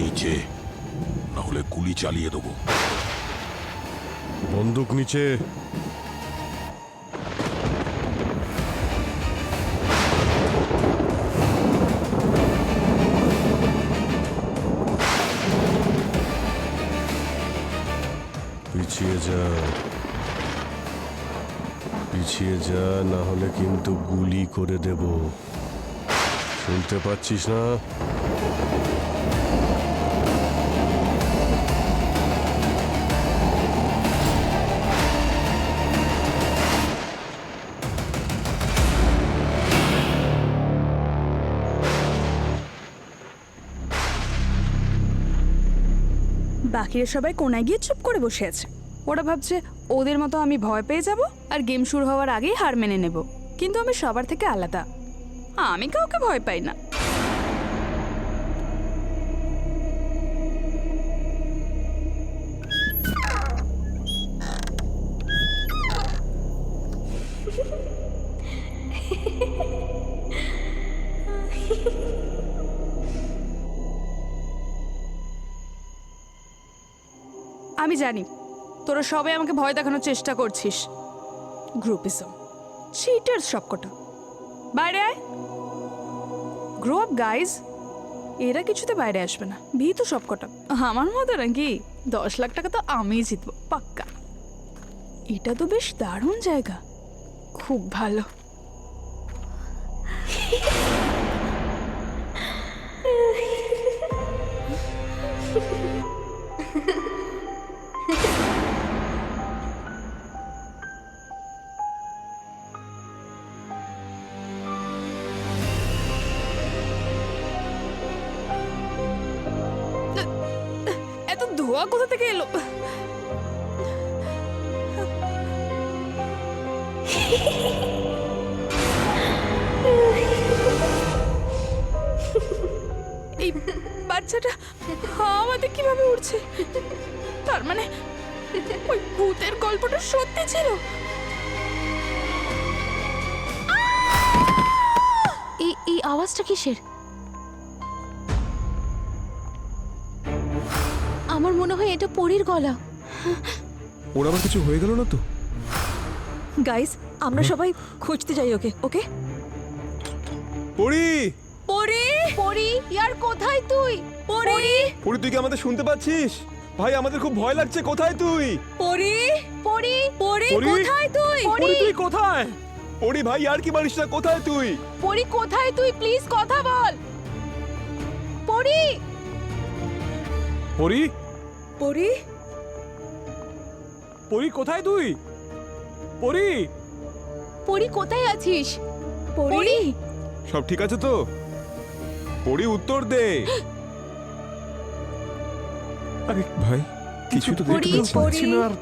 নিচে, না হলে গুলি চালিয়ে দেবো। বন্দুক নিচে। পিছিয়ে যা, পিছিয়ে যা, না হলে কিন্তু গুলি করে দেব। শুনতে পাচ্ছিস না? বাকিরা সবাই কোনায় গিয়ে চুপ করে বসে আছে। ওরা ভাবছে ওদের মতো আমি ভয় পেয়ে যাব আর গেম শুরু হওয়ার আগেই হার মেনে নেব। কিন্তু আমি সবার থেকে আলাদা, আমি কাউকে ভয় পাই না। আমি জানি তোরা সবাই আমাকে ভয় দেখানোর চেষ্টা করছিস। গ্রুপিজম, চিটার্স সবকটা। বাইরে আয়, গ্রো আপ গাইজ। এরা কিছুতে বাইরে আসবে না, ভীতু সবকটা। আমার মতো নাকি? 10 লাখ টাকা তো আমিই জিতবো পাক্কা। এটা তো বেশ দারুণ জায়গা, খুব ভালো। এত ধোয়া কোথা থেকে এলো? এই বাচ্চাটা আমাদের কিভাবে উঠছে? তার মানে ওই ভূতের গল্পটা সত্যি ছিল। এই আওয়াজটা কিসের? আমার মনে হয় এটা পরীর গলা। ওর আবার কিছু হয়ে গেল না তো? গাইস, আমরা সবাই খুঁজতে যাই ওকে। ওকে পরি, পরি, পরী, ইয়ার কোথায় তুই? পরি, পরি তুই কি আমাদের শুনতে পাচ্ছিস? ভাই আমাদের খুব ভয় লাগছে, কোথায় তুই? পরি, পরী, পরি, পরি? কোথায় তুই? পরি তুই কোথায়? পরি ভাই আর কি পারিস না, কোথায় তুই? পরী কোথায় তুই? প্লিজ কথা বল। পরী, পরি, পরি, পরি কোথায় তুই? পরি, পরী কোথায় আছিস? পরি, সব ঠিক আছে তো? পরি উত্তর দে। আরে ভাই কিছু তো পরি, দেখতে পাচ্ছি না। আর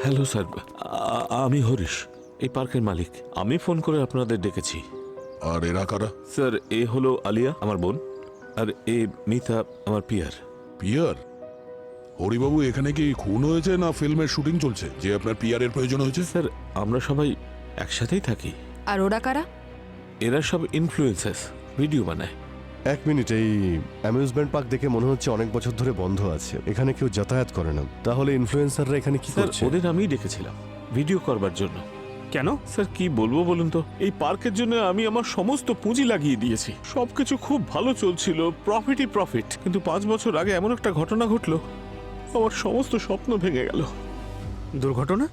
হ্যালো স্যার, আমি হরিশ, এই পার্কের মালিক। আমি ফোন করে আপনাদের ডেকেছি। আর এরা কারা? স্যার, এ হলো আলিয়া, আমার বোন, আর এ মিতা, আমার পিয়ার। পিয়ার? হরিবাবু, এখানে কি খুন হয়েছে না ফিল্মের শুটিং চলছে যে আপনার পিয়ারের প্রয়োজন হয়েছে? স্যার, আমরা সবাই একসাথেই থাকি। আর ওরা কারা? এরা সব ইনফ্লুয়েন্সার্স, ভিডিও বানায়। এক মিনিট, এই অ্যামিউজমেন্ট পার্ক দেখে মনে হচ্ছে অনেক বছর ধরে বন্ধ আছে, এখানে কেউ যাতায়াত করে না। তাহলে ইনফ্লুয়েন্সাররা এখানে কি স্যার, করছে? ওদের আমিই ডেকেছিলাম ভিডিও করবার জন্য। কেন? স্যার, কি বলবো বলুন তো, এই পার্কের জন্য আমি আমার সমস্ত পুঁজি লাগিয়ে দিয়েছি। সবকিছু খুব ভালো চলছিল, প্রফিটই প্রফিট। কিন্তু 5 বছর আগে এমন একটা ঘটনা ঘটলো, আমার সমস্ত স্বপ্ন ভেঙে গেল। দুর্ঘটনা?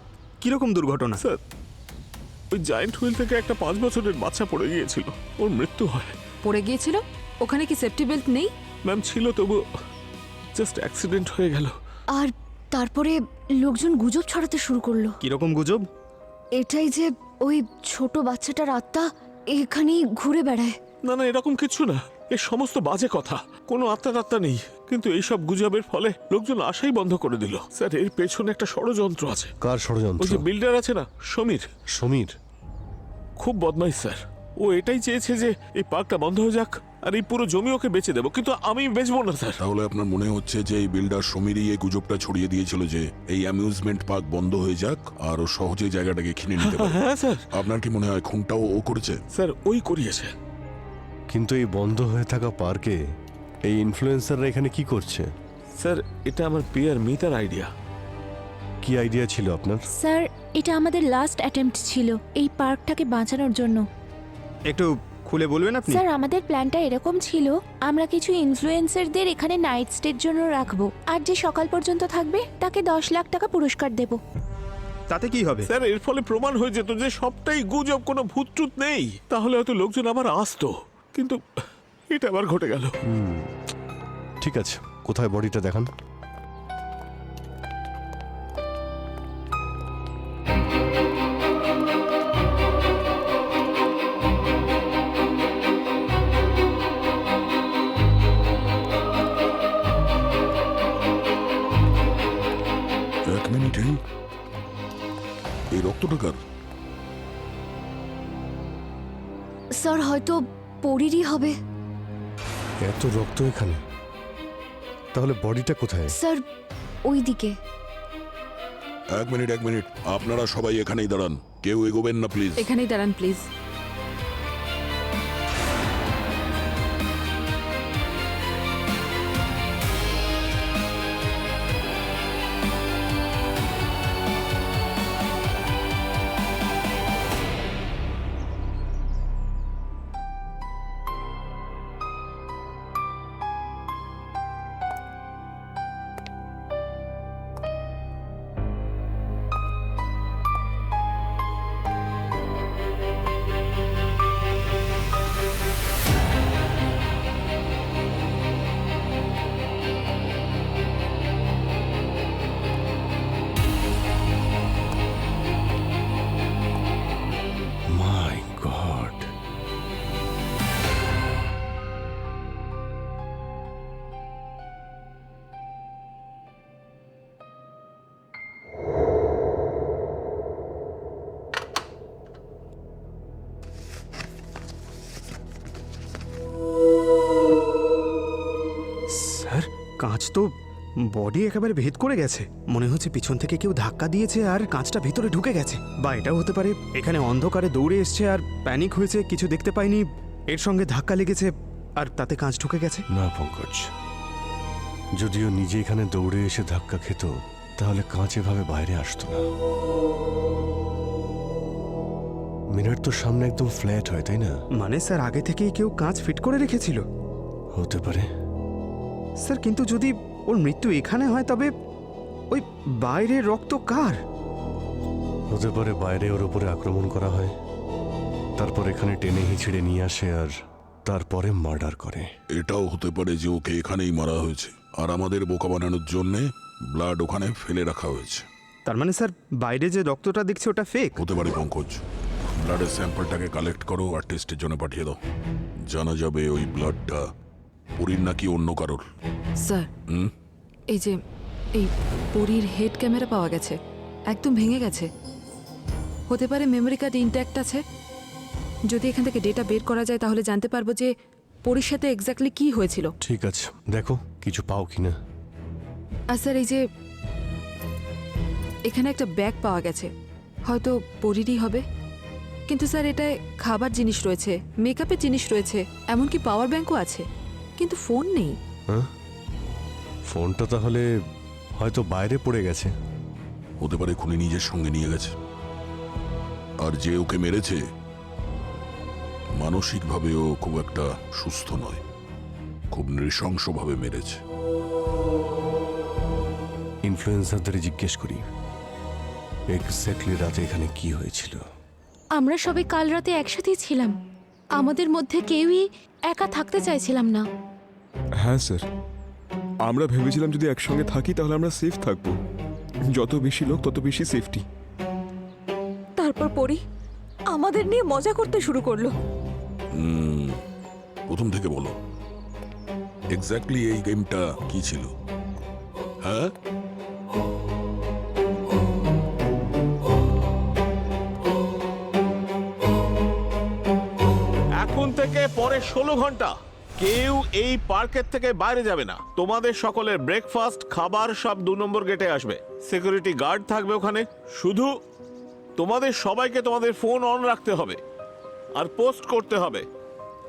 কিরকম দুর্ঘটনা? স্যার, ওই জায়ান্ট হুইল থেকে একটা 5 বছরের বাচ্চা পড়ে গিয়েছিল, ওর মৃত্যু হয়। পড়ে গিয়েছিল? ওখানে কি সেফটি বেল্ট নেই? ম্যাম ছিল, তবু জাস্ট অ্যাক্সিডেন্ট হয়ে গেল। আর তারপরে লোকজন গুজব ছড়াতে শুরু করলো। কিরকম গুজব? এটাই যে ওই ছোট বাচ্চাটার আত্মা এখানেই ঘুরে বেড়ায়। না না, এরকম কিছু না, এ সমস্ত বাজে কথা, কোনো আত্মা নেই। কিন্তু এইসব গুজবের ফলে লোকজন আশাই বন্ধ করে দিল। স্যার, এর পেছনে একটা ষড়যন্ত্র আছে। কার ওই ষড়যন্ত্র? যে বিল্ডার আছে না, সমীর, সমীর? খুব বদমাইশ স্যার। ও এটাই চেয়েছে যে এই পার্কটা বন্ধ হয়ে যাক আর এই পুরো জমি ওকে বেচে দেবো, কিন্তু আমি বেচবো না স্যার। তাহলে আপনার মনে হচ্ছে যে এই বিল্ডার সমীরই এই গুজবটা ছড়িয়ে দিয়েছিল যে এই অ্যামিউজমেন্ট পার্ক বন্ধ হয়ে যাক আর ও সহজেই জায়গাটাকে কিনে নিতে পারে? হ্যাঁ স্যার, আপনার কি মনে হয় খুনটাও ও করেছে? স্যার ওই করিয়েছে। কিন্তু এই বন্ধ হয়ে থাকা পার্কে এই ইনফ্লুয়েন্সাররা এখানে কি করছে? স্যার, এটা আমার পিয়ার মিতার আইডিয়া। কি আইডিয়া ছিল আপনার? স্যার, এটা আমাদের লাস্ট অ্যাটেম্প্ট ছিল এই পার্কটাকে বাঁচানোর জন্য। একটু খুলে বলবেন আপনি? স্যার, আমাদের প্ল্যানটা এরকম ছিল, আমরা কিছু ইনফ্লুয়েন্সারদের এখানে নাইট স্টের জন্য রাখবো, আর যে সকাল পর্যন্ত থাকবে তাকে 10 লাখ টাকা পুরস্কার দেব। তাতে কি হবে? স্যার, এর ফলে প্রমাণ হয়ে যেত যে সবটাই গুজব, কোনো ভূত টুত নেই। তাহলে হয়তো লোকজন আবার আসতো, কিন্তু এটা আবার ঘটে গেল। ঠিক আছে, কোথায় বডিটা দেখান। এক মিনিট, এই রক্তটা কার? স্যার, হয়তো পরীরই হবে। এত রক্ত এখানে, তাহলে বডিটা কোথায়? স্যার, ওইদিকে। এক মিনিট, আপনারা সবাই এখানেই দাঁড়ান, কেউ এগোবেন না প্লিজ। এখানেই দাঁড়ান প্লিজ। My god! স্যার, কাঁচ তো বডি একেবারে ভেদ করে গেছে। মনে হচ্ছে পিছন থেকে কেউ ধাক্কা দিয়েছে আর কাঁচটা ভেতরে ঢুকে গেছে। বা এটাও হতে পারে এখানে অন্ধকারে দৌড়ে এসছে আর প্যানিক হয়েছে, কিছু দেখতে পায়নি, এর সঙ্গে ধাক্কা লেগেছে আর তাতে কাঁচ ঢুকে গেছে। না পঙ্কজ, যদিও নিজে এখানে দৌড়ে এসে ধাক্কা খেত তাহলে কাঁচ এভাবে বাইরে আসতো না। মিনার তো সামনে একদম ফ্ল্যাট হয়, তাই না? মানে স্যার, আগে থেকেই কেউ কাঁচ ফিট করে রেখেছিল? হতে পারে। স্যার, কিন্তু যদি ওর মৃত্যু এখানে হয় তবে ওই বাইরের রক্ত কার? হতে পারে বাইরে ওর উপরে আক্রমণ করা হয়, তারপর এখানে টেনে হিঁচড়ে নিয়ে আসে আর তারপরে মার্ডার করে। এটাও হতে পারে যে ওকে এখানেই মারা হয়েছে আর আমাদের বোকা বানানোর জন্য ব্লাড ওখানে ফেলে রাখা হয়েছে। তার মানে স্যার, বাইরে যে রক্তটা দেখছে ওটা ফেক? হতে পারে পঙ্কজ। ব্লাডের স্যাম্পলটাকে কালেক্ট করো আর টেস্টের জন্য পাঠিয়ে দাও। জানা যাবে ওই ব্লাডটা পরীর নাকি অন্য কারোর। স্যার, এই যে এই পরীর হেড ক্যামেরা পাওয়া গেছে, একদম ভেঙে গেছে। হতে পারে মেমোরি কার্ড ইনট্যাক্ট আছে। যদি এখান থেকে ডেটা বের করা যায় তাহলে জানতে পারবো যে পরীর সাথে এক্স্যাক্টলি কি হয়েছিল। ঠিক আছে, দেখো কিছু পাও কিনা। আর স্যার, এই যে এখানে একটা ব্যাগ পাওয়া গেছে, হয়তো পরীরই হবে। কিন্তু স্যার, এটায় খাবার জিনিস রয়েছে, মেকআপের জিনিস রয়েছে, এমনকি পাওয়ার ব্যাংকও আছে, কিন্তু ফোন নেই। হ্যাঁ, ফোনটা তাহলে হয়তো বাইরে পড়ে গেছে। হতে পারে খুনি নিজের সঙ্গে নিয়ে গেছে। আর যে ওকে মেরেছে মানসিকভাবেও খুব একটা সুস্থ নয়, খুব নৃশংসভাবে মেরেছে। ইনফ্লুয়েন্সারদের জিজ্ঞেস করি এক্স্যাক্টলি রাতে এখানে কি হয়েছিল। আমরা সবাই কাল রাতে একসাথেই ছিলাম, আমাদের মধ্যে কেউই একা থাকতে চাইছিলাম না। হ্যাঁ স্যার, আমরা ভেবেছিলাম যদি একসঙ্গে থাকি তাহলে আমরা সেফ থাকবো। যত বেশি লোক তত বেশি সেফটি। তারপর পরি আমাদের নিয়ে মজা করতে শুরু করলো। প্রথম থেকে বলো এক্স্যাক্টলি এই গেমটা কি ছিল? হ্যাঁ, এখন থেকে পরে 16 ঘন্টা কেউ এই পার্কের থেকে বাইরে যাবে না। তোমাদের সকলের ব্রেকফাস্ট খাবার সব 2 নম্বর গেটে আসবে। সিকিউরিটি গার্ড থাকবে ওখানে। শুধু তোমাদের সবাইকে তোমাদের ফোন অন রাখতে হবে আর পোস্ট করতে হবে।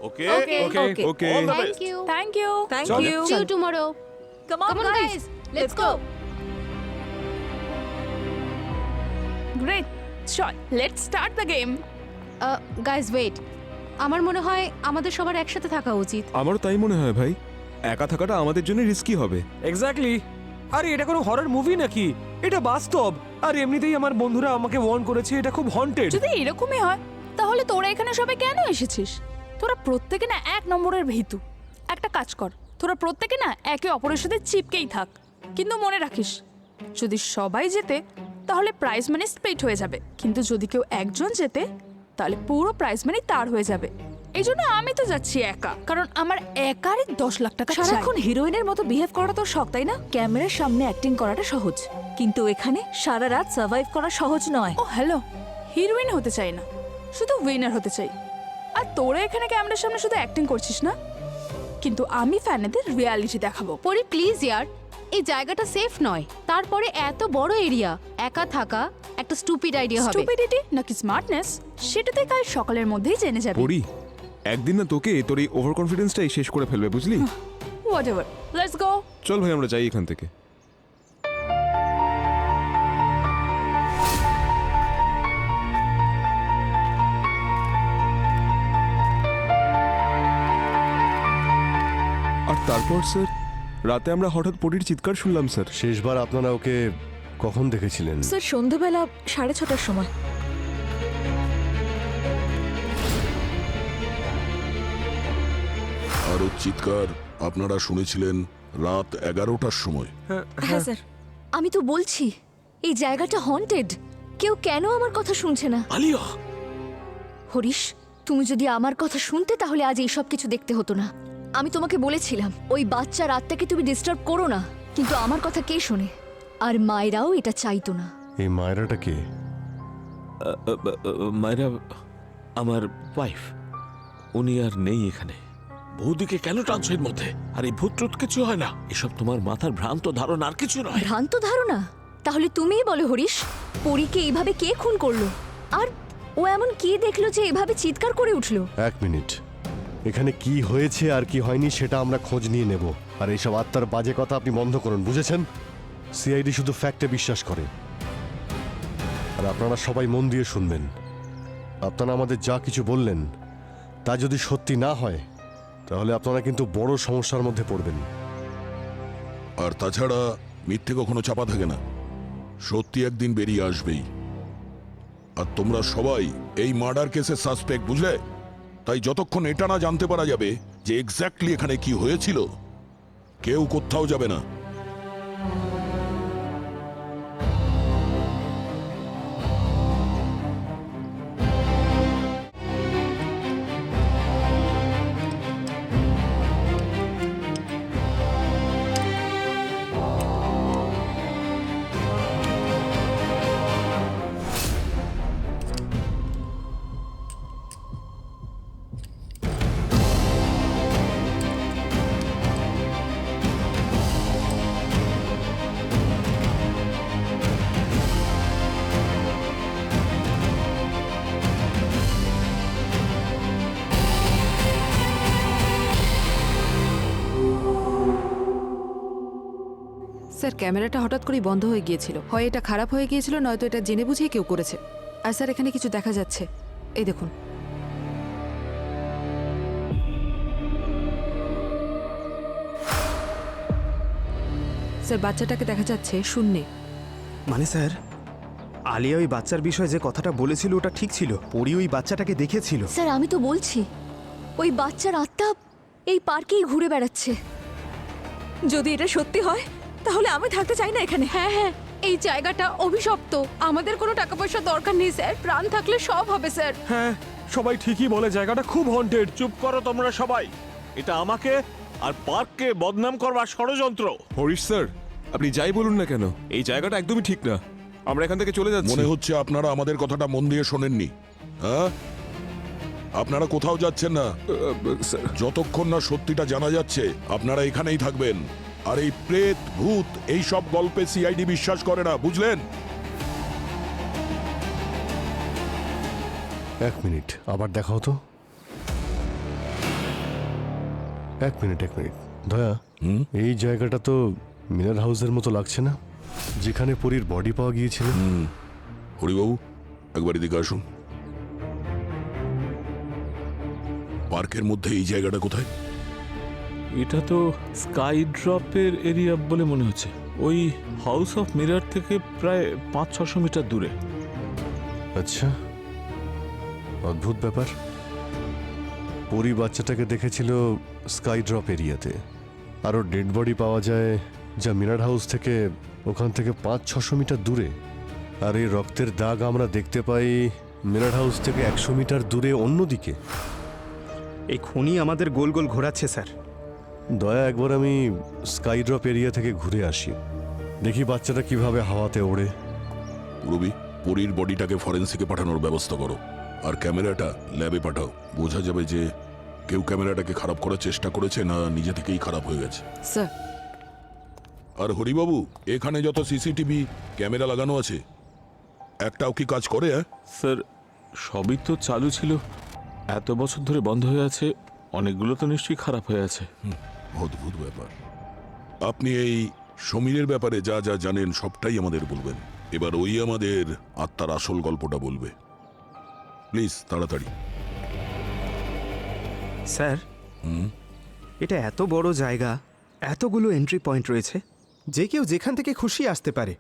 Okay okay All the best. Thank you thank চল। You. See you tomorrow. Come on Come on, guys, guys. Let's go. Great, চল let's start the game. Guys wait, আমার মনে হয় আমাদের সবার একসাথে থাকা উচিত। আমারও তাই মনে হয় ভাই, একা থাকাটা আমাদের জন্য রিস্কি হবে। এক্স্যাক্টলি। আরে এটা কোনো হরর মুভি নাকি? এটা বাস্তব। আর এমনিতেই আমার বন্ধুরা আমাকে ওয়ার্ন করেছে এটা খুব হন্টেড। যদি এরকমই হয় তাহলে তোরা এখানে সবাই কেন এসেছিস? তোরা প্রত্যেকে না 1 নম্বরের ভীতু। একটা কাজ কর, তোরা প্রত্যেকে না একে অপরের সাথে চিপকেই থাক। কিন্তু মনে রাখিস, যদি সবাই জেতে তাহলে প্রাইজ মানি স্প্লিট হয়ে যাবে, কিন্তু যদি কেউ একজন জেতে তাহলে পুরো প্রাইজ মানি তার হয়ে যাবে। এই জন্য আমি তো যাচ্ছি একা, কারণ আমার একারই 10 লাখ টাকা চাই। সারাক্ষণ হিরোইনের মতো বিহেভ করাটা তো শখ, তাই না? ক্যামেরার সামনে অ্যাক্টিং করাটা সহজ, কিন্তু এখানে সারা রাত সার্ভাইভ করা সহজ নয়। ও হ্যালো, হিরোইন হতে চাই না, শুধু উইনার হতে চাই। আর তোরা এখানে ক্যামেরার সামনে শুধু অ্যাক্টিং করছিস না, কিন্তু আমি ফ্যানেদের রিয়ালিটি দেখাবো। পরি প্লিজ ইয়ার, এই জায়গাটা সেফ নয়। তারপরে এত বড় এরিয়া, একা থাকা একটা স্টুপিড আইডিয়া হবে। স্টুপিডিটি নাকি স্মার্টনেস সেটাতে কাল সকালের মধ্যেই জেনে যাবে। পড়ি, একদিন না তোকে তোর এই ওভার কনফিডেন্সটাই শেষ করে ফেলবে, বুঝলি? Whatever, let's go. চল ভাই আমরা যাই এখান থেকে। আর তারপর স্যার রাতে আমরা হঠাৎ পরির চিৎকার শুনলাম স্যার। শেষবার আপনারা ওকে কখন দেখেছিলেন? স্যার সন্ধ্যাবেলা 6:30টার সময়। আর ওর চিৎকার আপনারা শুনেছিলেন রাত 11টার সময়। হ্যাঁ স্যার। আমি তো বলছি এই জায়গাটা হন্টেড। কেউ কেন আমার কথা শুনছে না? আলিয়া, হরিশ, তুমি যদি আমার কথা শুনতে তাহলে আজ এইসব কিছু দেখতে হতো না। আমি তোমাকে বলেছিলাম ওই বাচ্চা রাতটাকে তুমি ডিস্টার্ব করো না, কিন্তু আমার কথা কে শোনে? আর মায়েরাও এটা চাইতো না। এই মায়েরাটা কে? মায়েরা আমার ওয়াইফ, উনি আর নেই এখানে। বৌদিকে কেন টানছো এর মধ্যে? আর এই ভূত ট্রুত কিছু হয় না, এসব তোমার মাথার ভ্রান্ত ধারণা, আর কিছু নয়। ভ্রান্ত ধারণা? তাহলে তুমিই বলো হরিশ, পরীকে এইভাবে কে খুন করলো? আর ও এমন কি দেখলো যে এভাবে চিৎকার করে উঠলো? 1 মিনিট, এখানে কি হয়েছে আর কি হয়নি সেটা আমরা খোঁজ নিয়ে নেব। আর এইসব আত্মার বাজে কথা আপনি বন্ধ করুন, বুঝেছেন? সিআইডি শুধু ফ্যাক্টে বিশ্বাস করে। আর আপনারা সবাই মন দিয়ে শুনবেন। আপনারা আমাদের যা কিছু বললেন তা যদি সত্যি না হয় তাহলে আপনারা কিন্তু বড় সমস্যার মধ্যে পড়বেন। আর তাছাড়া মিথ্যে কখনো চাপা থাকে না, সত্যি একদিন বেরিয়ে আসবেই। আর তোমরা সবাই এই মার্ডার কেসের সাসপেক্ট, বুঝলে? তাই যতক্ষণ এটা না জানতে পারা যাবে যে এক্স্যাক্টলি এখানে কি হয়েছিল, কেউ কোথাও যাবে না। স্যার ক্যামেরাটা হঠাৎ করেই বন্ধ হয়ে গিয়েছিল। হয় এটা খারাপ হয়ে গিয়েছিল, নয়তো এটা জেনে বুঝিয়ে কেউ করেছে। আর স্যার এখানে কিছু দেখা যাচ্ছে, এই দেখুন। স্যার বাচ্চাটাকে দেখা যাচ্ছে শূন্যে। মানে স্যার, আলিয়া ওই বাচ্চার বিষয়ে যে কথাটা বলেছিল ওটা ঠিক ছিল। পরি ওই বাচ্চাটাকে দেখেছিল। স্যার আমি তো বলছি ওই বাচ্চার আত্মা এই পার্কেই ঘুরে বেড়াচ্ছে। যদি এটা সত্যি হয় তাহলে আমি থাকতে চাই না এখানে। হ্যাঁ হ্যাঁ, এই জায়গাটা অভিশপ্ত। আমাদের কোনো টাকা পয়সার দরকার নেই স্যার, প্রাণ থাকলে সব হবে স্যার। হ্যাঁ, সবাই ঠিকই বলে জায়গাটা খুব হন্টেড। চুপ করো তোমরা সবাই। এটা আমাকে আর পার্ককে বদনাম করবার ষড়যন্ত্র। হরিশ স্যার, আপনি যাই বলুন না কেন, এই জায়গাটা একদমই ঠিক না। আমরা এখান থেকে চলে যাচ্ছি। মনে হচ্ছে আপনারা আমাদের কথাটা মন দিয়ে শোনেননি। হ্যাঁ, আপনারা কোথাও যাচ্ছেন না। স্যার, যতক্ষণ না সত্যিটা জানা যাচ্ছে আপনারা এখানেই থাকবেন। আর এই প্রেত ভূত এই সব গল্পে সিআইডি বিশ্বাস করে না, বুঝলেন? 1 মিনিট, আবার দেখা হতো। 1 মিনিট। দয়া, এই জায়গাটা তো মিনার হাউসের মতো লাগছে না, যেখানে পরীর বডি পাওয়া গিয়েছিল? হরিবাবু, একবার এদিকে আসুন। পার্কের মধ্যে এই জায়গাটা কোথায়? এটা তো স্কাই ড্রপের এরিয়া বলে মনে হচ্ছে। ওই হাউস অফ মিরার থেকে প্রায় 500-600 মিটার দূরে। আচ্ছা, অদ্ভুত ব্যাপার। পরী বাচ্চাটাকে দেখেছিল স্কাই ড্রপ এরিয়াতে, আরও ডেড বডি পাওয়া যায় যা মিনার হাউস থেকে ওখান থেকে 500-600 মিটার দূরে। আর এই রক্তের দাগ আমরা দেখতে পাই মিনার হাউস থেকে 100 মিটার দূরে অন্যদিকে। এই খনি আমাদের গোল গোল ঘোরাচ্ছে স্যার। দয়া, একবার আমি স্কাই ড্রপ এরিয়া থেকে ঘুরে আসি, দেখি বাচ্চাটা কিভাবে হাওয়াতে ওড়ে। রবি, পরীর বডিটাকে ফরেন্সিকে পাঠানোর ব্যবস্থা করো, আর ক্যামেরাটা ল্যাবে পাঠাও। বোঝা যাবে যে কেউ ক্যামেরাটাকে খারাপ করার চেষ্টা করেছে না নিজে থেকেই খারাপ হয়ে গেছে। স্যার, আর হরিবাবু, এখানে যত সিসিটিভি ক্যামেরা লাগানো আছে একটাও কি কাজ করে? স্যার, সবই তো চালু ছিল, এত বছর ধরে বন্ধ হয়ে আছে। অনেকগুলো তো নিশ্চয়ই খারাপ হয়ে আছে। অদ্ভুত ব্যাপার। আপনি এই সমীরের ব্যাপারে যা যা জানেন সবটাই আমাদের বলবেন। এবার ওই আমাদের আত্মার আসল গল্পটা বলবে। প্লিজ তাড়াতাড়ি। স্যার, এটা এত বড় জায়গা, এতগুলো এন্ট্রি পয়েন্ট রয়েছে, যে কেউ যেখান থেকে খুশি আসতে পারে।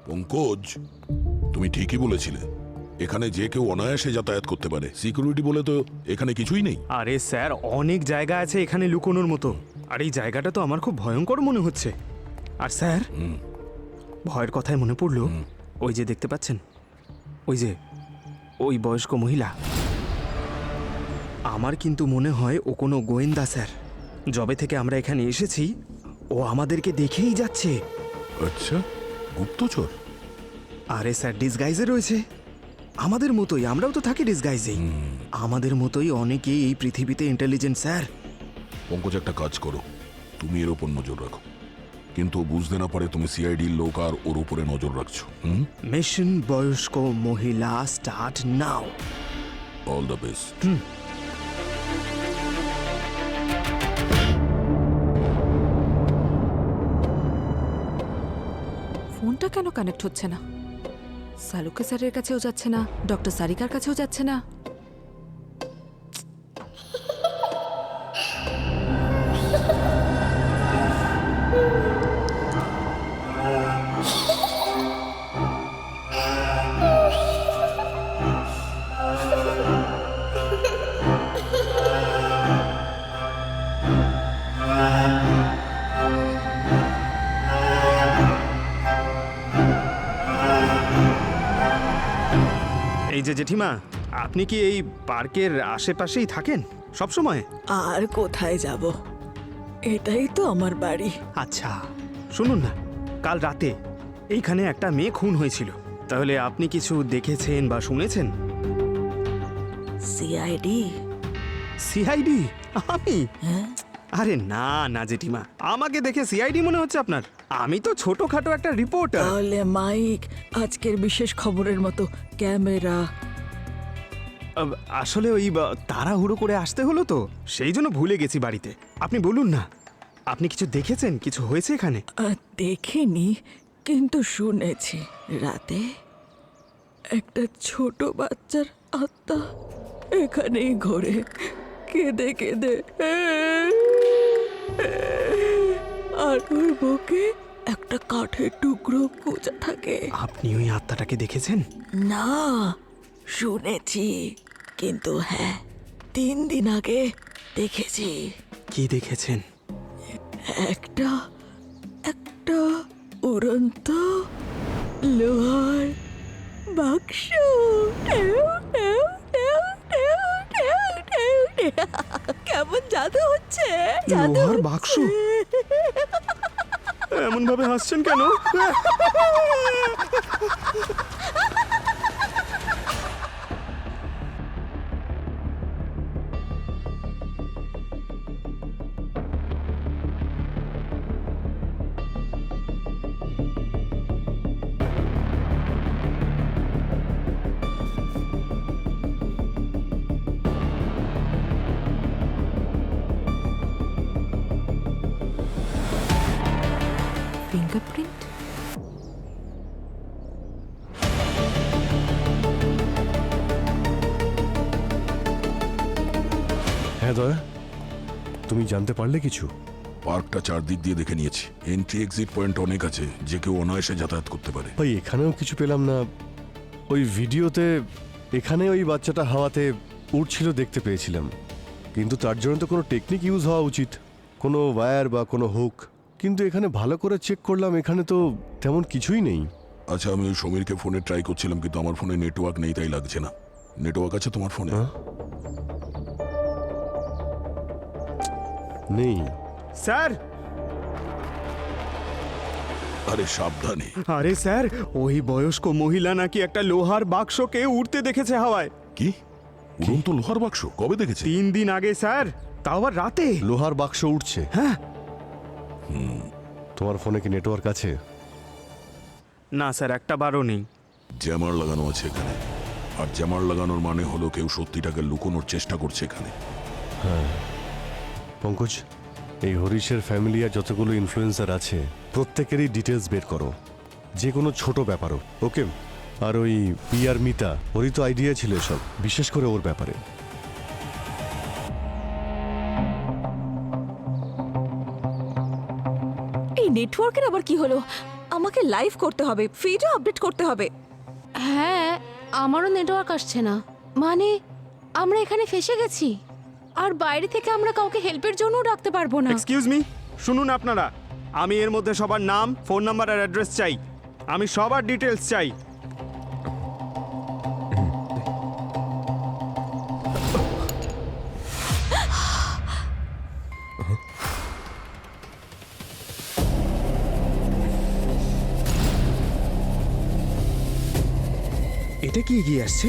পঙ্কজ, তুমি ঠিকই বলেছিলে, এখানে যে কেউ অনায়াসে যাতায়াত করতে পারে। সিকিউরিটি বলে তো এখানে কিছুই নেই। আরে স্যার, অনেক জায়গা আছে এখানে লুকোনোর মতো। আর এই জায়গাটা তো আমার খুব ভয়ঙ্কর মনে হচ্ছে। আর স্যার, ভয়ের কথায় মনে পড়লো, ওই যে দেখতে পাচ্ছেন, ওই বয়স্ক মহিলা, আমার কিন্তু মনে হয় ও কোনো গোয়েন্দা স্যার। যবে থেকে আমরা এখানে এসেছি ও আমাদেরকে দেখেই যাচ্ছে। আচ্ছা, গুপ্তচর? আরে স্যার, ডিসগাইজে রয়েছে আমাদের মতোই। আমরাও তো থাকি ডিসগাইজেই। আমাদের মতোই অনেকেই এই পৃথিবীতে ইন্টেলিজেন্ট স্যার। পঙ্কজ, একটা কাজ করো, তুমি এর ওপর নজর রাখো, কিন্তু বুঝতে না পারে তুমি সিআইডির লোক আর ওর উপরে নজর রাখছো। মিশন বয়স্ক মহিলা start now. All the best. ফোনটা কেন কানেক্ট হচ্ছে না? সালুকে স্যারের কাছেও যাচ্ছে না, ডক্টর সারিকার কাছেও যাচ্ছে না। এই যে জেঠিমা, আপনি কি এই পার্কের আশেপাশেই থাকেন সব সময়? আর কোথায় যাব, এটাই তো আমার বাড়ি। আচ্ছা, শুনুন না, কাল রাতে এইখানে একটা মেয়ে খুন হয়েছিল। তাহলে আপনি কিছু দেখেছেন বা শুনেছেন? সিআইডি। সিআইডি? আমি? হ্যাঁ, আরে না না জেঠিমা, আমাকে দেখে সিআইডি মনে হচ্ছে আপনার? আমি তো ছোটখাটো একটা রিপোর্টার। তাহলে মাইক, আজকের বিশেষ খবরের মতো ক্যামেরা। আসলে ওই তাড়াহুড়ো করে আসতে হলো তো, সেই জন্য ভুলে গেছি বাড়িতে। আপনি বলুন না, আপনি কিছু দেখেছেন? কিছু হয়েছে এখানে? দেখিনি, কিন্তু শুনেছি রাতে একটা ছোট বাচ্চার আত্মা এখানেই ঘোরে, কেঁদে কেঁদে, আর ওর বুকে একটা কাঠের টুকরো গোজা থাকে। আপনি ওই আত্মাটাকে দেখেছেন? না, শুনেছি, কিন্তু হ্যাঁ 3 দিন আগে দেখেছি। কি দেখেছেন? একটা একটা উড়ন্ত লোহার বাক্স। কেমন জাদু হচ্ছে, জাদু লোহার বাক্স? এমন ভাবে হাসছেন কেন? ফিঙ্গারপ্রিন্ট? হ্যাঁ দয়া, তুমি জানতে পারলে কিছু? পার্কটা চারদিক দিয়ে দেখে নিয়েছি, এন্ট্রি এক্সিট পয়েন্ট অনেক আছে, যে কেউ অনায়াসে যাতায়াত করতে পারে। ভাই এখানেও কিছু পেলাম না। ওই ভিডিওতে এখানে ওই বাচ্চাটা হাওয়াতে উড়ছিল দেখতে পেয়েছিলাম, কিন্তু তার জন্য তো কোনো টেকনিক ইউজ হওয়া উচিত, কোনো ওয়্যার বা কোনো হুক। কিন্তু এখানে ভালো করে চেক করলাম, এখানে তো তেমন কিছুই নেই। আচ্ছা, আমি ওই সমীরকে ফোনে ট্রাই করছিলাম, কিন্তু আমার ফোনে নেটওয়ার্ক নেই, তাই লাগছে না। নেটওয়ার্ক আছে তোমার ফোনে? হ্যাঁ? নেই। স্যার! আরে সাবধানে। আরে স্যার, ওই বয়স্ক মহিলা নাকি একটা লোহার বাক্সকে উড়তে দেখেছে হাওয়ায়। কি? উড়ন্ত লোহার বাক্স কবে দেখেছে? 3 দিন আগে স্যার, তাও আবার রাতে। লোহার বাক্স উঠছে? হ্যাঁ। তোমার ফোনে কি নেটওয়ার্ক আছে? না স্যার, একটা বারও নেই। জ্যামার লাগানো আছে এখানে, আর জ্যামার লাগানোর মানে হলো কেউ সত্যিটাকে লুকোনোর চেষ্টা করছে এখানে। পঙ্কজ, এই হরিশের ফ্যামিলি আর যতগুলো ইনফ্লুয়েন্সার আছে প্রত্যেকেরই ডিটেলস বের করো, যে কোনো ছোট ব্যাপারও। ওকে? আর ওই পিয়ার মিতা, ওরই তো আইডিয়া ছিল সব, বিশেষ করে ওর ব্যাপারে। এই নেটওয়ার্কের আবার কি হলো? আমাকে লাইভ করতে হবে, ফিডও আপডেট করতে হবে। হ্যাঁ, আমারও নেটওয়ার্ক আসছে না। মানে আমরা এখানে ফেসে গেছি, আর বাইরে থেকে আমরা কাউকে হেল্পের জন্যও ডাকতে পারবো না। এক্সকিউজ মি, শুনুন আপনারা, আমি এর মধ্যে সবার নাম, ফোন নাম্বার আর অ্যাড্রেস চাই। আমি সবার ডিটেলস চাই। এটা কি এগিয়ে আসছে?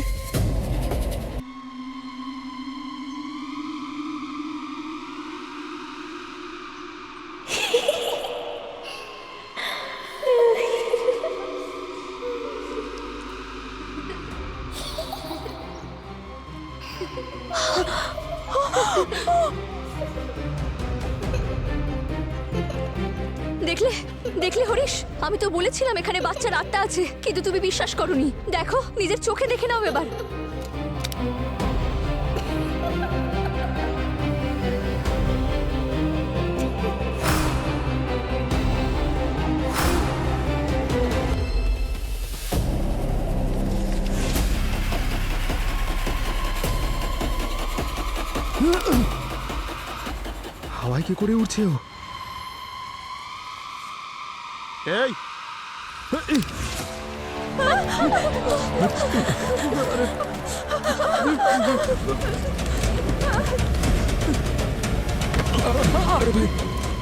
দেখলে দেখলে হরিশ, আমি তো বলেছিলাম এখানে বাচ্চার আত্মা আছে, কিন্তু তুমি বিশ্বাস করোনি। দেখো, নিজের চোখে দেখে নাও এবার। হাওয়ায় কি করে উঠছে ও? এই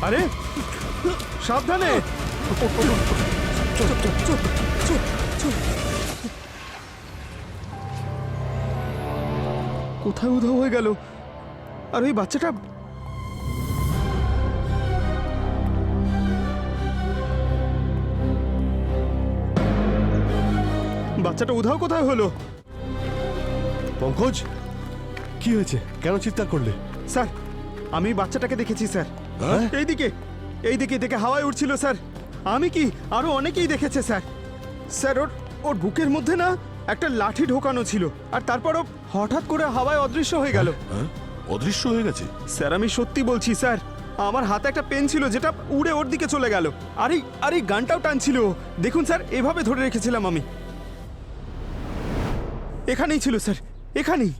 আরে সাবধানে! কোথায় উধাও হয়ে গেল? আর ওই বাচ্চাটা বাচ্চাটা উধাও কোথায় হলো? পঙ্কজ, কি হয়েছে? কেন চিৎকার করলে? স্যার, আমি বাচ্চাটাকে দেখেছি স্যার। হ্যাঁ? এইদিকে দেখে হাওয়ায় উঠছিল স্যার। আমি কি, আরো অনেকেই দেখেছে স্যার। স্যার, ওর বুকের মধ্যে না একটা লাঠি ঢোকানো ছিল, আর তারপরও হঠাৎ করে হাওয়ায় অদৃশ্য হয়ে গেল। হ্যাঁ, অদৃশ্য হয়ে গেছে? স্যার, আমি সত্যি বলছি স্যার, আমার হাতে একটা পেন ছিল যেটা উড়ে ওর দিকে চলে গেল। আর এই গানটাও টানছিল। দেখুন স্যার, এভাবে ধরে রেখেছিলাম আমি। এখানেই ছিল স্যার, এখানেই।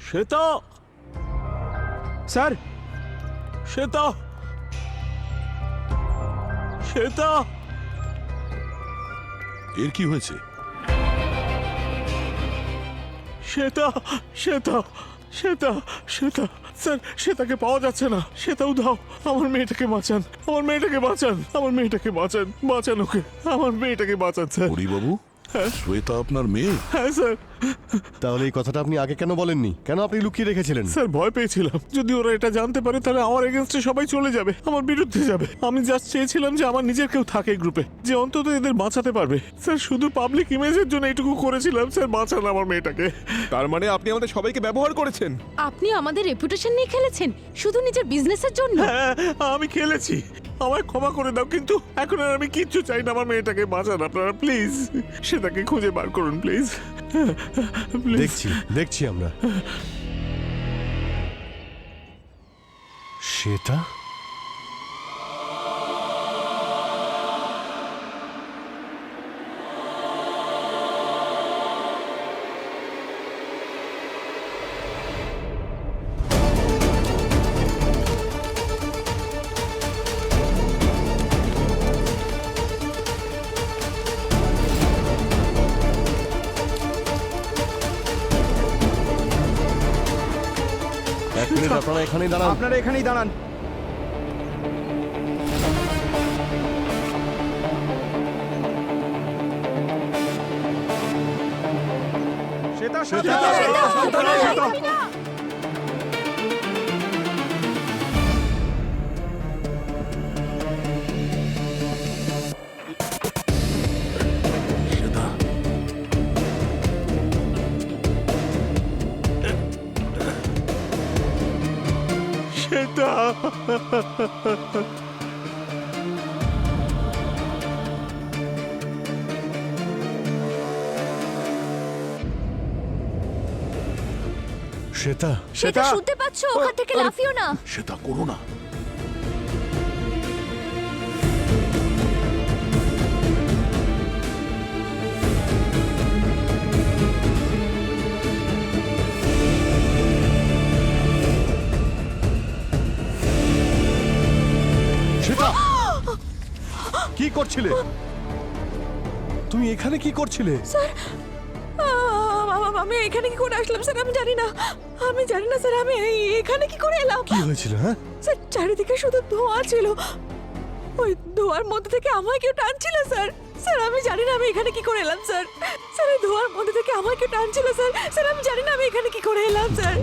শ্বেতা, স্যার, শ্বেতা, শ্বেতা। এর কি হয়েছে? শ্বেতা, শ্বেতা, শ্বেতা, শ্বেতা। স্যার, শ্বেতাকে পাওয়া যাচ্ছে না। শ্বেতা উধাও। আমার মেয়েটাকে বাঁচান, আমার মেয়েটাকে বাঁচান, আমার মেয়েটাকে বাঁচান, বাঁচান ওকে, আমার মেয়েটাকে বাঁচান স্যার। হরিবাবু, শ্বেতা আপনার মেয়ে? হ্যাঁ স্যার। তাহলে এই কথাটা আপনি আগে কেন বলেননি? কেন আপনি লুকিয়ে রেখেছিলেন? স্যার, ভয় পেয়েছিলাম যদি ওরা এটা জানতে পারে তাহলে আমার এগেনস্টে সবাই চলে যাবে, আমার বিরুদ্ধে যাবে। আমি জাস্ট চেয়েছিলাম যে আমার নিজের কেউ থাকে এই গ্রুপে, যে অন্তত এদের বাঁচাতে পারবে। স্যার, শুধু পাবলিক ইমেজের জন্য এইটুকু করেছিলাম। স্যার, বাঁচান আমার মেয়েটাকে। তার মানে আপনি আমাদের সবাইকে ব্যবহার করেছেন? আপনি আমাদের রেপুটেশন নিয়ে খেলেছেন শুধু নিজের বিজনেসের জন্য। হ্যাঁ, আমি খেলেছি, আমায় ক্ষমা করে দাও, কিন্তু এখন আর আমি কিচ্ছু চাই না। আমার মেয়েটাকে বাঁচান আপনারা, প্লিজ। সেটাকে খুঁজে বার করুন প্লিজ, প্লিজ। দেখছি আমরা। শ্বেতা? এক মিনিট, আপনারা এখানেই দাঁড়ান। আপনারা এখানেই দাঁড়ান। শ্বেতা, শ্বেতা, সাবধানে, শ্বেতা। শ্বেতা, শ্বেতা। শ্বেতা, সেটা শুনতে পাচ্ছ? ওখান থেকে লাফিও না। শ্বেতা, করো না। শ্বেতা, কি করছিলে? তুমি এখানে কি করছিলে? আমি এখানে কি করে আসলাম স্যার? আমি জানি না, স্যার। আমি এখানে কি করে এলাম? কি হয়েছিল? হ্যাঁ, স্যার, চারিদিকে শুধু ধোঁয়া ছিল। ওই ধোঁয়ার মধ্যে থেকে আমায় কেউ টানছিল স্যার। স্যার, আমি জানি না আমি এখানে কি করে এলাম স্যার। স্যার, এই ধোঁয়ার মধ্যে থেকে আমায় কেউ টানছিল স্যার। স্যার, আমি জানি না আমি এখানে কি করে এলাম স্যার।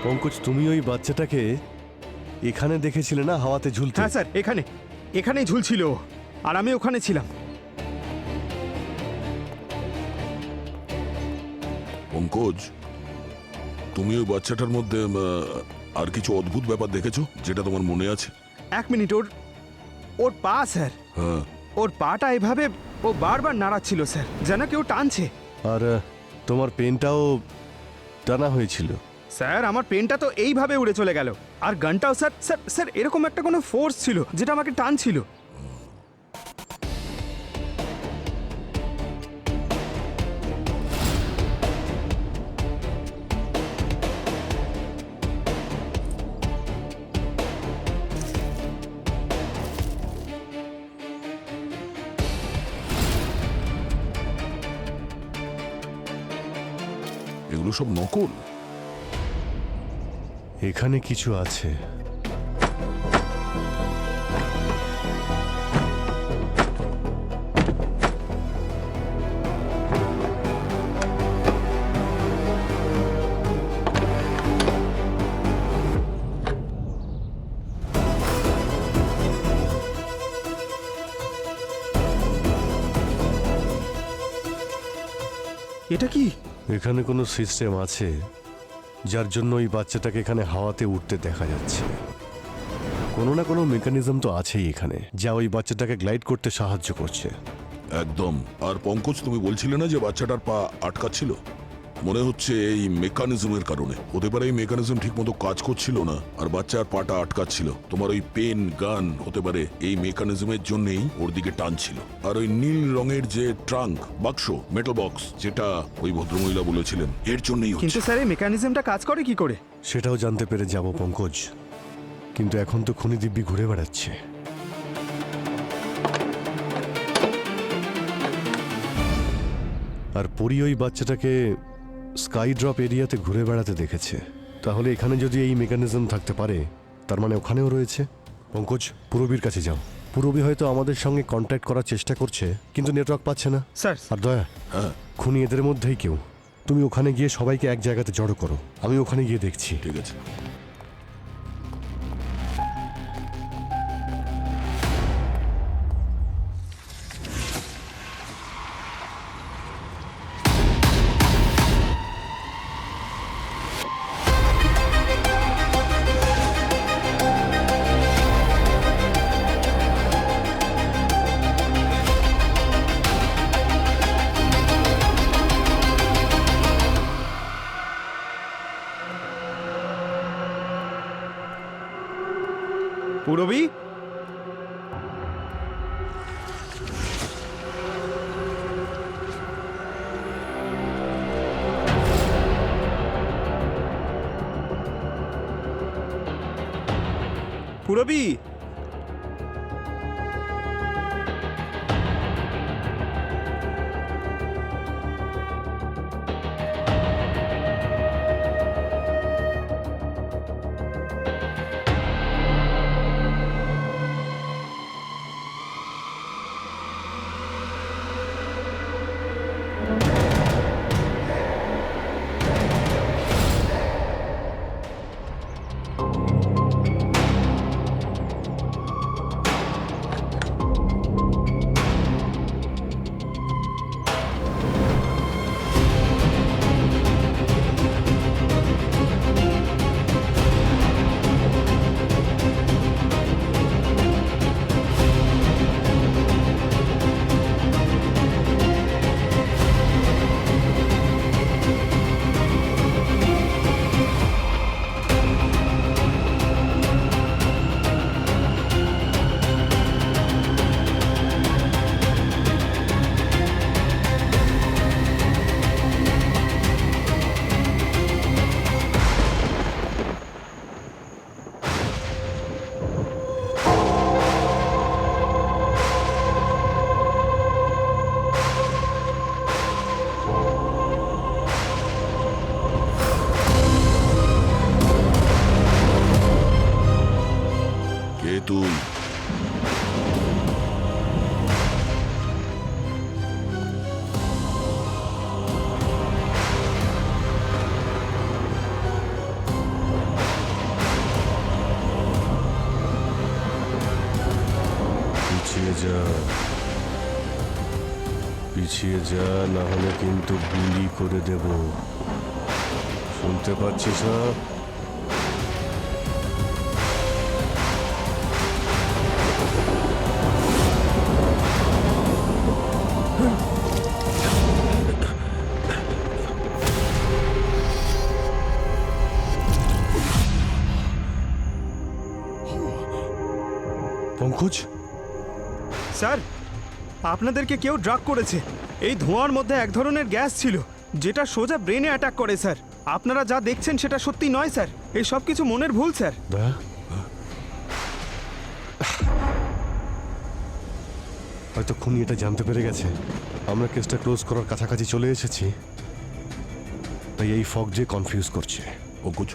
পঙ্কজ, তুমি ওই বাচ্চাটাকে এখানে দেখেছিলে না, হাওয়াতে ঝুলতে? হ্যাঁ স্যার, এখানেই ঝুলছিল, আর আমি ওখানে ছিলাম। পঙ্কজ, তুমি ওই বাচ্চাটার মধ্যে আর কিছু অদ্ভুত ব্যাপার দেখেছো যেটা তোমার মনে আছে? এক মিনিট, ওর পা স্যার, হ্যাঁ, ওর পাটা এভাবে ও বারবার নাড়াচ্ছিল স্যার, যেন কেউ টানছে। আর তোমার পেনটাও টানা হয়েছিল। স্যার, আমার পেনটা তো এইভাবে উড়ে চলে গেল, আর গানটাও স্যার স্যার স্যার এরকম একটা কোনো ফোর্স ছিল যেটা আমাকে টানছিল। এগুলো সব নকল। এখানে কিছু আছে। এটা কি? এখানে কোনো সিস্টেম আছে যার জন্য ওই বাচ্চাটাকে এখানে হাওয়াতে উঠতে দেখা যাচ্ছে। কোনো না কোনো মেকানিজম তো আছেই এখানে, যা ওই বাচ্চাটাকে গ্লাইড করতে সাহায্য করছে। একদম। আর পঙ্কজ, তুমি বলছিলে না যে বাচ্চাটার পা আটকাচ্ছিল? মনে হচ্ছে এই মেকানিজমের কারণে হতে পারে। এই মেকানিজম ঠিক মতো কাজ করছিল না আর বাচ্চার পাটা আটকাচ্ছিল। তোমার ওই পেন গান হতে পারে এই মেকানিজমের জন্যই ওর দিকে টানছিল। আর ওই নীল রঙের যে ট্রাঙ্ক বাক্স, মেটাল বক্স, যেটা ওই ভদ্রমহিলা বলেছিলেন, এর জন্যই কিন্তু হচ্ছে। স্যার এই মেকানিজমটা কাজ করে কি করে? সেটাও জানতে পেরে যাব পঙ্কজ, কিন্তু এখন তো খুনি দিব্যি ঘুরে বেড়াচ্ছে। আর পরি ওই বাচ্চাটাকে স্কাই ড্রপ এরিয়াতে ঘুরে বেড়াতে দেখেছে। তাহলে এখানে যদি এই মেকানিজম থাকতে পারে, তার মানে ওখানেও রয়েছে। পঙ্কজ, পুরবীর কাছে যাও। পুরবী হয়তো আমাদের সঙ্গে কন্ট্যাক্ট করার চেষ্টা করছে, কিন্তু নেটওয়ার্ক পাচ্ছে না। স্যার, আর দয়া, খুনি এদের মধ্যেই কেউ। তুমি ওখানে গিয়ে সবাইকে এক জায়গাতে জড়ো করো, আমি ওখানে গিয়ে দেখছি। ঠিক আছে। পুরবী, পুরবী, কে তুই? পিছিয়ে যা, পিছিয়ে যা, না হলে কিন্তু গুলি করে দেব। শুনতে পাচ্ছিস না? পঙ্কজ, স্যার, আপনাদেরকে কেউ ড্রাগ করেছে। এই ধোঁয়ার মধ্যে এক ধরনের গ্যাস ছিল যেটা সোজা ব্রেনে অ্যাটাক করে স্যার। আপনারা যা দেখছেন সেটা সত্যি নয় স্যার, এই সব কিছু মনের ভুল স্যার। দয়া, হয়তো খুনি এটা জানতে পেরে গেছে। আমরা কেসটা ক্লোজ করার কাছাকাছি চলে এসেছি। তাই এই ফগ যে কনফিউজ করছে। পঙ্কজ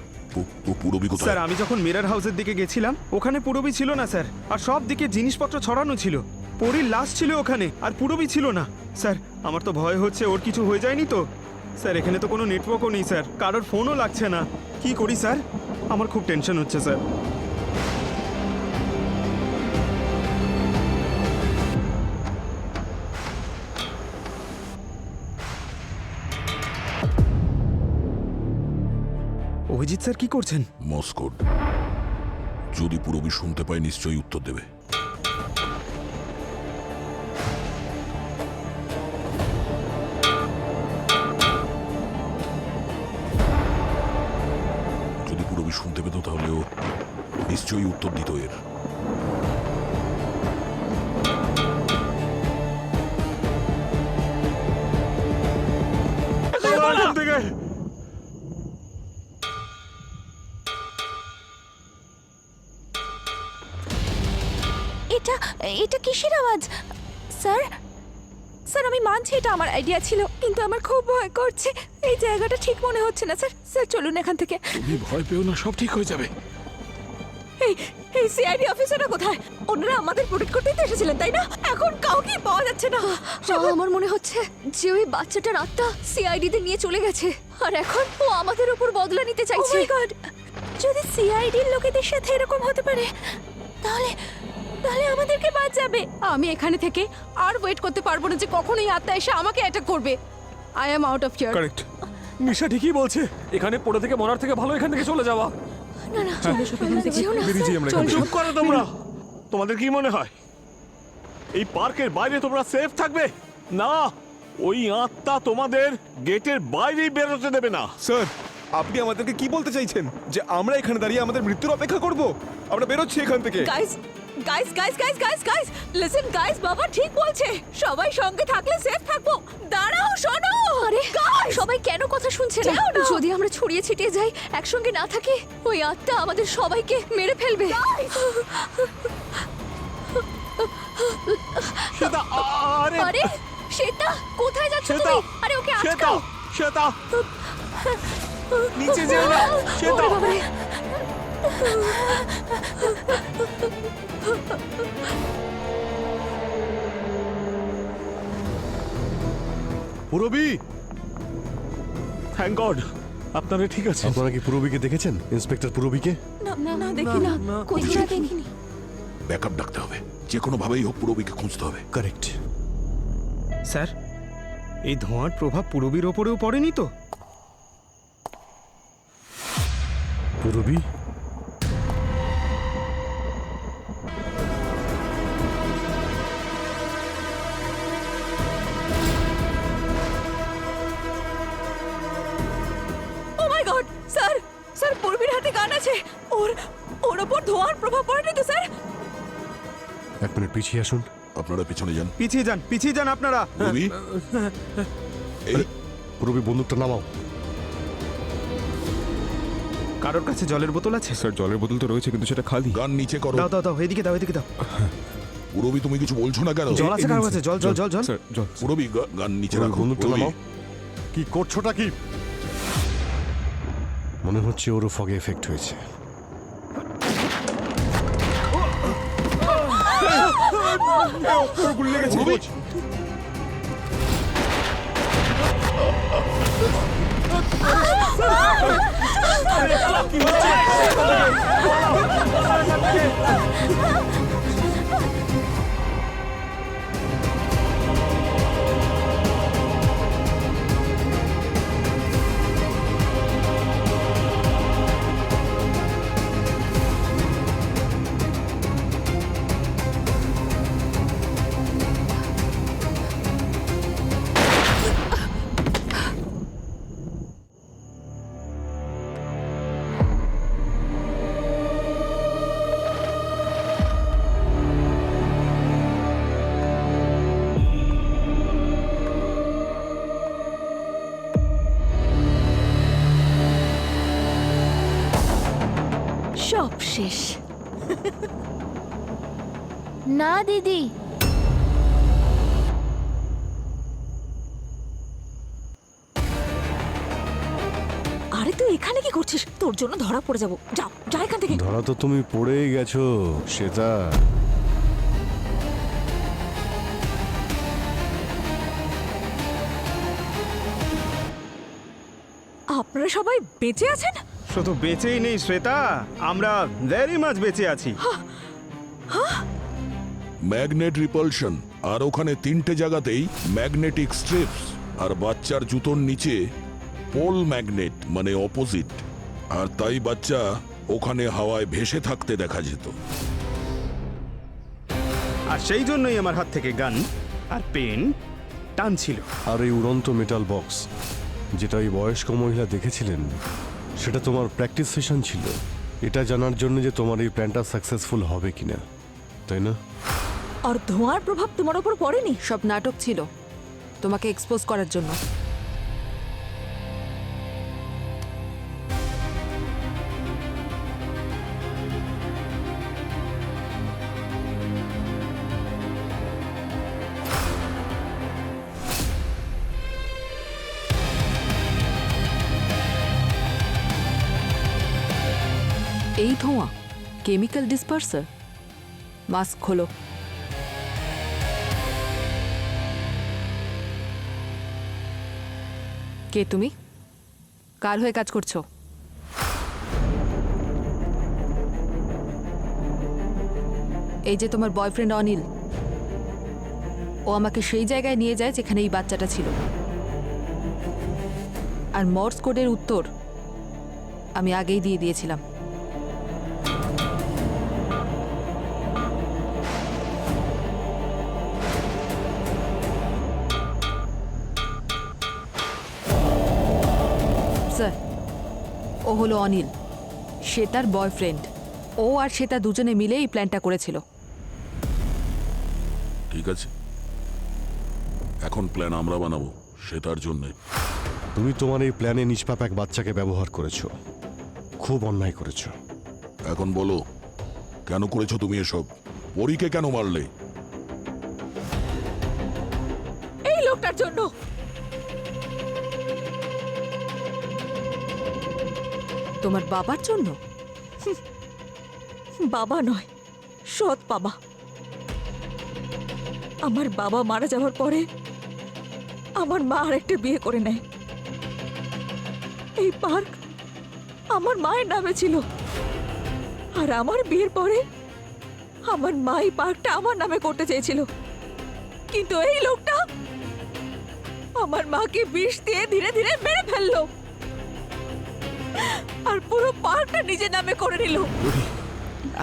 পুরবি কোথায়? স্যার আমি যখন মিরর হাউসের দিকে গেছিলাম ওখানে পুরবি ছিল না স্যার, আর সব দিকে জিনিসপত্র ছড়ানো ছিল। পরীর লাশ ছিল ওখানে, আর পুরবি ছিল না। স্যার আমার তো ভয় হচ্ছে ওর কিছু হয়ে যায়নি তো। স্যার এখানে তো কোনো নেটওয়ার্কও নেই স্যার, কারোর ফোনও লাগছে না। কি করি স্যার? আমার খুব টেনশন হচ্ছে স্যার। অভিজিৎ স্যার কি করছেন? মস্কোড। যদি পুরবি শুনতে পায় নিশ্চয়ই উত্তর দেবে। যদি পুরবি শুনতে পেত তাহলে ও নিশ্চয়ই উত্তর দিত এর। এটা এটা কিসের আওয়াজ স্যার? স্যার আমি মানছি এটা আমার আইডিয়া ছিল, কিন্তু আমার খুব ভয় করছে। এই জায়গাটা ঠিক মনে হচ্ছে না স্যার। স্যার চলুন এখান থেকে। তুমি ভয় পেও না, সব ঠিক হয়ে যাবে। এই এই সিআইডি অফিসাররা কোথায়? ওনারা আমাদের প্রোটেক্ট করতেই তো এসেছিলেন, তাই না? এখন কাউকে পাওয়া যাচ্ছে না। আমার মনে হচ্ছে যে ওই বাচ্চাটার আত্মা সিআইডি তে নিয়ে চলে গেছে, আর এখন ও আমাদের উপর বদলা নিতে Oh চাইছে। my God! যদি সিআইডির লোকেদের সাথে এরকম হতে পারে, তাহলে তাহলে আমাদেরকে বাদ যাবে। আমি এখানে থেকে আর ওয়েট করতে পারবো না যে কখন এই আত্মা এসে আমাকে অ্যাটাক করবে। I am out of here. Correct, Nisha ঠিকই বলছে। এখানে পড়ে থেকে মরার থেকে ভালো এখান থেকে চলে যাওয়া। না না, চলো সবাই যেও না। বেরিয়ে যাই আমরা এখান থেকে। চুপ করো তোমরা। তোমাদের কি মনে হয় এই পার্কের বাইরে তোমরা সেফ থাকবে? না, ওই আত্মা তোমাদের গেটের বাইরেই বেরোতে দেবে না। স্যার আপনি আমাদেরকে কি বলতে চাইছেন, যে আমরা এখানে দাঁড়িয়ে আমাদের মৃত্যুর অপেক্ষা করব? আমরা বেরোচ্ছি এখান থেকে। Guys guys guys guys guys guys listen guys, বাবা ঠিক বলছে। সবাই সঙ্গে থাকলে সেফ থাকবো। দাঁড়াও, শোনো। আরে গাইস সবাই কেন কথা শুনছে না? যাও না। যদি আমরা ছড়িয়ে ছিটিয়ে যাই, একসঙ্গে না থাকি, ওই আত্মা আমাদের সবাইকে মেরে ফেলবে। শ্বেতা, আরে আরে শ্বেতা, কোথায় যাচ্ছ শ্বেতা, তুমি? আরে ওকে শ্বেতা, আটকাও। শ্বেতা, নিচে যেও না, শ্বেতা। ওরে বাবারে। পুরবি, থ্যাংক গড আপনারা ঠিক আছে। আপনারা কি পুরবিকে দেখেছেন? ইন্সপেক্টর পুরবিকে? না না দেখি না। কোথাও দেখিনি। ব্যাকআপ ডাকতে হবে, যে কোনো ভাবেই হোক পুরবিকে খুঁজতে হবে। কারেক্ট। স্যার এই ধোঁয়ার প্রভাব পুরবির ওপরেও পড়েনি তো? পুরবি, ও মাই গড স্যার, স্যার পূর্বীর হাতে গান আছে। ওর ওর ওপর ধোঁয়ার প্রভাব পড়েনি তো স্যার? এক মিনিট পিছিয়ে আসুন। আপনারা পিছনে যান। পিছিয়ে যান আপনারা। পুরবি, এই পুরবি বন্দুকটা নামাও। কারোর কাছে জলের বোতল আছে? স্যার জলের বোতল তো রয়েছে, কিন্তু সেটা খালি। গান নিচে করো। দাও দাও দাও, এদিকে দাও, এদিকে দাও। পুরবি তুমি কিছু বলছো না কেন? জল আছে কারোর কাছে? জল জল জল জল। স্যার জল। পুরবি গান নিচে পুরবি, রাখো। বন্দুকটা পুরবি, নামাও। কি করছোটা কি? মনে হচ্ছে ওরও ফগে এফেক্ট হয়েছে। গুলি লেগেছে। পুরবি, সব শেষ। না দিদি, তুই এখানে কি করছিস? তোর জন্য ধরা পড়ে যাবো। যাও যা এখান থেকে। ধরা তো তুমি পড়েই গেছো শ্বেতা। আপনারা সবাই বেঁচে আছেন? শুধু বেঁচেই নেই শ্বেতা, আমরা ভেরি মাচ বেঁচে আছি। ম্যাগনেট রিপালশন, আর ওখানে 3টে জায়গাতেই ম্যাগনেটিক স্ট্রিপস, আর বাচ্চার জুতোর নিচে পোল ম্যাগনেট মানে অপোজিট, আর তাই বাচ্চা ওখানে হাওয়ায় ভেসে থাকতে দেখা যেত। আর সেই জন্যই আমার হাত থেকে গান আর পেন টানছিল। আর এই উড়ন্ত মেটাল বক্স যেটা ওই বয়স্ক মহিলা দেখেছিলেন, সেটা তোমার প্র্যাকটিস সেশন ছিল, এটা জানার জন্য যে তোমার এই প্ল্যানটা সাকসেসফুল হবে কিনা, তাই না? আর ধোঁয়ার প্রভাব তোমার উপর পড়েনি? সব নাটক ছিল তোমাকে এক্সপোজ করার জন্য। এই ধোঁয়া কেমিক্যাল ডিসপার্সার। মাস্ক খোলো। কে তুমি? কার হয়ে কাজ করছো? এই যে তোমার বয়ফ্রেন্ড অনিল, ও আমাকে সেই জায়গায় নিয়ে যায় যেখানে এই বাচ্চাটা ছিল। আর মর্স কোডের উত্তর আমি আগেই দিয়ে দিয়েছিলাম। স্যার, ও হলো অনিল, শ্বেতার বয়ফ্রেন্ড। ও আর শ্বেতা দুজনে মিলে এই প্ল্যানটা করেছিল। ঠিক আছে, এখন প্ল্যান আমরা বানাবো সেটার জন্যে। তুমি তোমার এই প্ল্যানে নিষ্পাপ এক বাচ্চাকে ব্যবহার করেছো, খুব অন্যায় করেছো। এখন বলো, কেন করেছো তুমি এসব? পরীকে কেন মারলে? এই লোকটার জন্য। তোমার বাবার জন্য? বাবা নয়, সৎ বাবা। আমার বাবা মারা যাওয়ার পরে আমার মা আরেকটা বিয়ে করে নেয়। এই পার্ক আমার মায়ের নামে ছিল, আর আমার বিয়ের পরে আমার মা এই পার্কটা আমার নামে করতে চেয়েছিল, কিন্তু এই লোকটা আমার মাকে বিষ দিয়ে ধীরে ধীরে মেরে ফেললো, আর পুরো পার্কটা নিজের নামে করে নিল।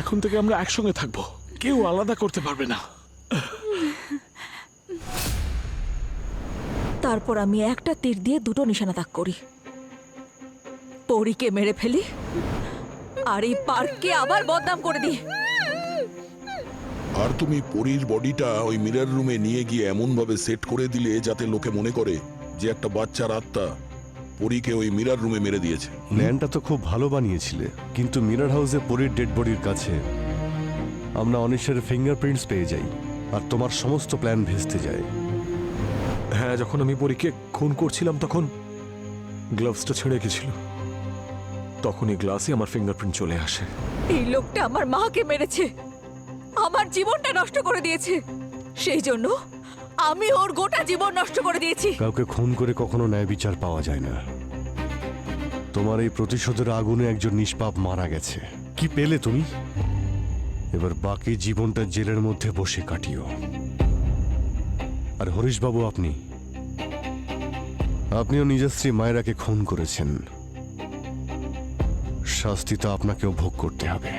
এখন থেকে আমরা একসঙ্গে থাকবো, কেউ আলাদা করতে পারবে না। তারপর আমি একটা তীর দিয়ে দুটো নিশানা তাক করি, পরীকে মেরে ফেলি আর এই পার্ককে আবার বদনাম করে দিই। আর তুমি পরীর বডিটা ওই মিরর রুমে নিয়ে গিয়ে এমন ভাবে সেট করে দিলে যাতে লোকে মনে করে যে একটা বাচ্চার আত্মা পরীকে ওই মিরর রুমে মেরে দিয়েছে। প্ল্যানটা তো খুব ভালো বানিয়েছিলে, কিন্তু মিরর হাউসে পরীর ডেড বডির কাছে আমরা অনিশের ফিঙ্গারপ্রিন্টস পেয়ে যাই, আর তোমার সমস্ত প্ল্যান ভেস্তে যায়। হ্যাঁ, যখন আমি পরীকে খুন করছিলাম তখন গ্লাভসটা ছেড়ে গেছিল, তখন এই গ্লাসে আমার ফিঙ্গারপ্রিন্ট চলে আসে। এই লোকটা আমার মাকে মেরেছে, আমার জীবনটা নষ্ট করে দিয়েছে, সেই জন্য আমি ওর গোটা জীবন নষ্ট করে দিয়েছি। কাউকে খুন করে কখনো ন্যায় বিচার পাওয়া যায় না। তোমার এই প্রতিশোধের আগুনে একজন নিষ্পাপ মারা গেছে, কি পেলে তুমি? এবার বাকি জীবনটা জেলের মধ্যে বসে কাটিও। আর হরিশবাবু, আপনিও নিজের স্ত্রী মায়েরাকে খুন করেছেন, শাস্তি তো আপনাকেও ভোগ করতে হবে।